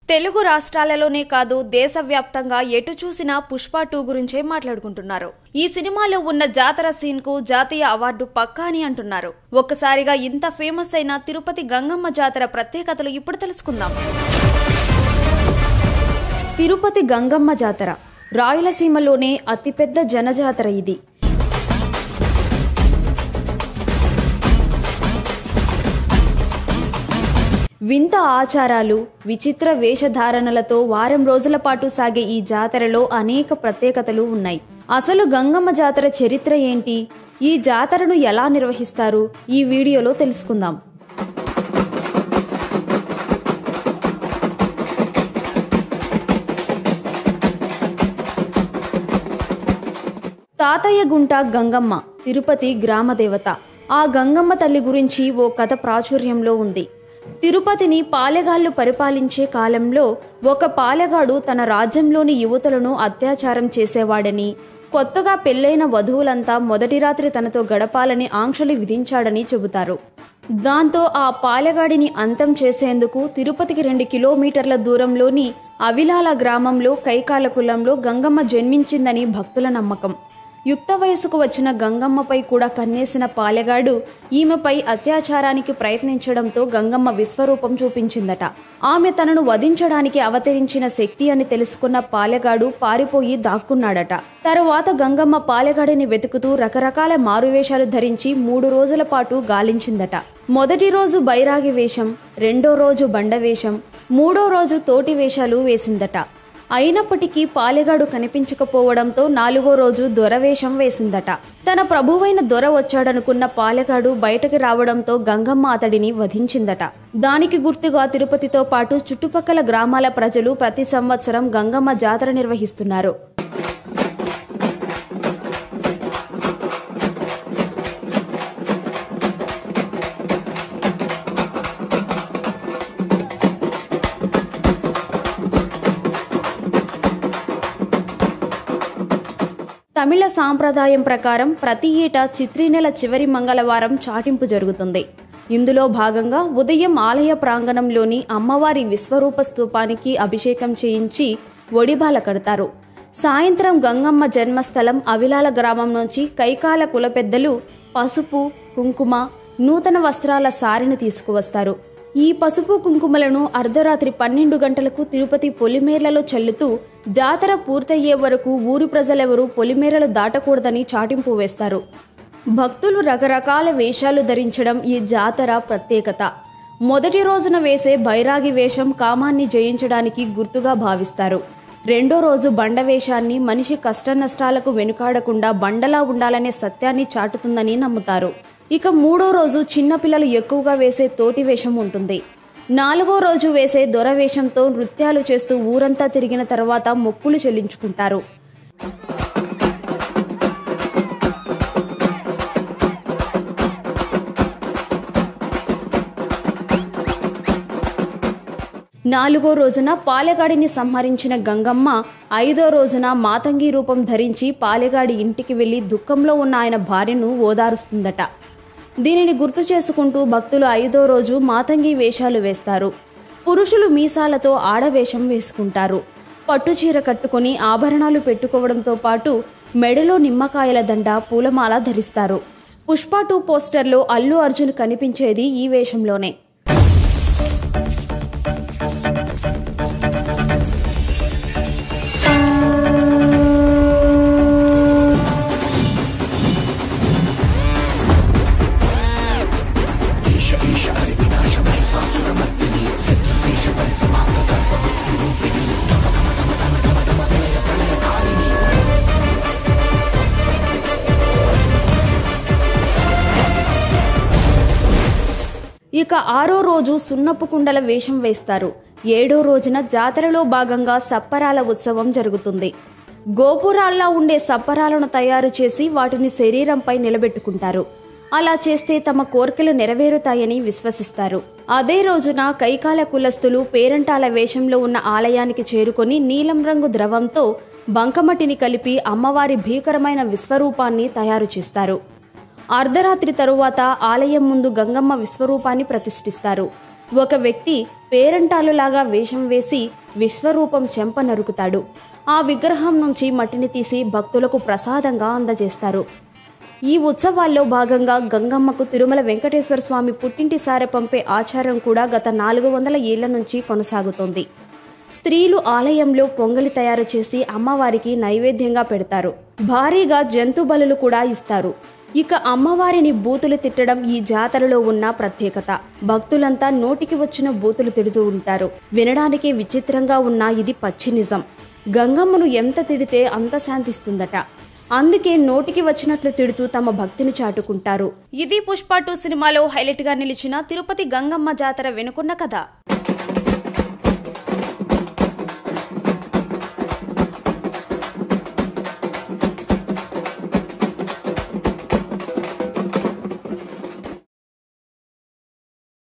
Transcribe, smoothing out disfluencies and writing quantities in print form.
తెలుగు రాష్ట్రాలలోనే కాదు దేశవ్యాప్తంగా ఎటు చూసినా పుష్ప 2 గురించే మాట్లాడుకుంటున్నారు. ఈ సినిమాలో ఉన్న జాతర సీన్ కు జాతీయ అవార్డు పక్కా అని అంటున్నారు. ఒక్కసారిగా ఇంత ఫేమస్ అయిన తిరుపతి గంగమ్మ జాతర ప్రత్యేకతలు ఇప్పుడు తెలుసుకుందాం. తిరుపతి గంగమ్మ జాతర రాయలసీమలోనే అతిపెద్ద జనజాతర ఇది. వింత ఆచారాలు, విచిత్ర వేషధారణలతో వారం రోజుల పాటు సాగే ఈ జాతరలో అనేక ప్రత్యేకతలు ఉన్నాయి. అసలు గంగమ్మ జాతర చరిత్ర ఏంటి, ఈ జాతరను ఎలా నిర్వహిస్తారు, ఈ వీడియోలో తెలుసుకుందాం. తాతయ్యగుంట గంగమ్మ తిరుపతి గ్రామదేవత. ఆ గంగమ్మ తల్లి గురించి ఓ కథ ప్రాచుర్యంలో ఉంది. తిరుపతిని పాలెగాళ్లు పరిపాలించే కాలంలో ఒక పాలెగాడు తన రాజ్యంలోని యువతులను అత్యాచారం చేసేవాడని, కొత్తగా పెళ్లైన వధువులంతా మొదటి రాత్రి తనతో గడపాలని ఆంక్షలు విధించాడని చెబుతారు. దాంతో ఆ పాలెగాడిని అంతం చేసేందుకు తిరుపతికి 2 కిలోమీటర్ల దూరంలోని అవిలాల గ్రామంలో కైకాల కులంలో గంగమ్మ జన్మించిందని భక్తుల నమ్మకం. యుక్త వయసుకు వచ్చిన గంగమ్మపై కూడా కన్నేసిన పాలెగాడు ఈమెపై అత్యాచారానికి ప్రయత్నించడంతో గంగమ్మ విశ్వరూపం చూపించిందట. ఆమె తనను వధించడానికి అవతరించిన శక్తి అని తెలుసుకున్న పాలెగాడు పారిపోయి దాక్కున్నాడట. తరువాత గంగమ్మ పాలెగాడిని వెతుకుతూ రకరకాల మారువేషాలు ధరించి 3 రోజుల పాటు గాలించిందట. మొదటి రోజు బైరాగి వేషం, రెండో రోజు బండ వేషం, మూడో రోజు తోటి వేషాలు వేసిందట. అయినప్పటికీ పాలెగాడు కనిపించకపోవడంతో 4వ రోజు దొరవేషం వేసిందట. తన ప్రభువైన దొర వచ్చాడనుకున్న పాలెగాడు బయటకు రావడంతో గంగమ్మ అతడిని వధించిందట. దానికి గుర్తుగా తిరుపతితో పాటు చుట్టుపక్కల గ్రామాల ప్రజలు ప్రతి సంవత్సరం గంగమ్మ జాతర నిర్వహిస్తున్నారు. తమిళ సాంప్రదాయం ప్రకారం ప్రతి ఏటా చిత్రీ నెల చివరి మంగళవారం చాటింపు జరుగుతుంది. ఇందులో భాగంగా ఉదయం ఆలయ ప్రాంగణంలోని అమ్మవారి విశ్వరూప స్తూపానికి అభిషేకం చేయించి ఒడిబాల కడతారు. సాయంత్రం గంగమ్మ జన్మస్థలం అవిలాల గ్రామం నుంచి కైకాల కుల పెద్దలు పసుపు, కుంకుమ, నూతన వస్త్రాల సారిని తీసుకువస్తారు. ఈ పసుపు కుంకుమలను అర్ధరాత్రి 12 గంటలకు తిరుపతి పొలిమేర్లలో చల్లుతూ జాతర పూర్తయ్యే వరకు ఊరి ప్రజలెవరూ పొలిమేరలు దాటకూడదని చాటింపు వేస్తారు. భక్తులు రకరకాల వేషాలు ధరించడం ఈ జాతర ప్రత్యేకత. మొదటి రోజున వేసే బైరాగి వేషం కామాన్ని జయించడానికి గుర్తుగా భావిస్తారు. రెండో రోజు బండ వేషాన్ని మనిషి కష్టనష్టాలకు వెనుకాడకుండా బండలా ఉండాలనే సత్యాన్ని చాటుతుందని నమ్ముతారు. ఇక మూడో రోజు చిన్నపిల్లలు ఎక్కువగా వేసే తోటి వేషం ఉంటుంది. 4వ రోజు వేసే దొరవేషంతో నృత్యాలు చేస్తూ ఊరంతా తిరిగిన తర్వాత మొక్కులు చెల్లించుకుంటారు. నాలుగో రోజున పాలెగాడిని సంహరించిన గంగమ్మ 5వ రోజున మాతంగి రూపం ధరించి పాలెగాడి ఇంటికి వెళ్లి దుఃఖంలో ఉన్న ఆయన భార్యను ఓదారుస్తుందట. దీనిని గుర్తు చేసుకుంటూ భక్తులు 5వ రోజు మాతంగి వేషాలు వేస్తారు. పురుషులు మీసాలతో ఆడవేషం వేసుకుంటారు. పట్టుచీర కట్టుకుని ఆభరణాలు పెట్టుకోవడంతో పాటు మెడలో నిమ్మకాయల దండ, పూలమాల ధరిస్తారు. పుష్ప 2 పోస్టర్లో అల్లు అర్జున్ కనిపించేది ఈ వేషంలోనే. ఇక 6వ రోజు సున్నపు కుండల వేషం వేస్తారు. 7వ రోజున జాతరలో భాగంగా సప్పరాల ఉత్సవం జరుగుతుంది. గోపురాల్లా ఉండే సప్పరాలను తయారు చేసి వాటిని శరీరంపై నిలబెట్టుకుంటారు. అలా చేస్తే తమ కోర్కెలు నెరవేరుతాయని విశ్వసిస్తారు. అదే రోజున కైకాల కులస్తులు పేరంటాల వేషంలో ఉన్న ఆలయానికి చేరుకొని నీలం రంగు ద్రవంతో బంకమట్టిని కలిపి అమ్మవారి భీకరమైన విశ్వరూపాన్ని తయారు చేస్తారు. అర్ధరాత్రి తరువాత ఆలయం ముందు గంగమ్మ విశ్వరూపాన్ని ప్రతిష్ఠిస్తారు. ఒక వ్యక్తి పేరంటాలులాగా వేషం వేసి విశ్వరూపం చెంప నరుకుతాడు. ఆ విగ్రహం నుంచి మట్టిని తీసి భక్తులకు ప్రసాదంగా అందజేస్తారు. ఈ ఉత్సవాల్లో భాగంగా గంగమ్మకు తిరుమల వెంకటేశ్వర స్వామి పుట్టింటి సారె పంపే ఆచారం కూడా గత 400 ఏళ్ల నుంచి కొనసాగుతోంది. స్త్రీలు ఆలయంలో పొంగలి తయారు చేసి అమ్మవారికి నైవేద్యంగా పెడతారు. భారీగా జంతు బలులు కూడా ఇస్తారు. ఇక అమ్మవారిని బూతులు తిట్టడం ఈ జాతరలో ఉన్న ప్రత్యేకత. భక్తులంతా నోటికి వచ్చిన బూతులు తిడుతూ ఉంటారు. వినడానికి విచిత్రంగా ఉన్న ఇది పచ్చి నిజం. గంగమ్మను ఎంత తిడితే అంత శాంతిస్తుందట. అందుకే నోటికి వచ్చినట్లు తిడుతూ తమ భక్తిని చాటుకుంటారు. ఇది పుష్ప 2 సినిమాలో హైలైట్ గా నిలిచిన తిరుపతి గంగమ్మ జాతర వెనుకున్న కథ.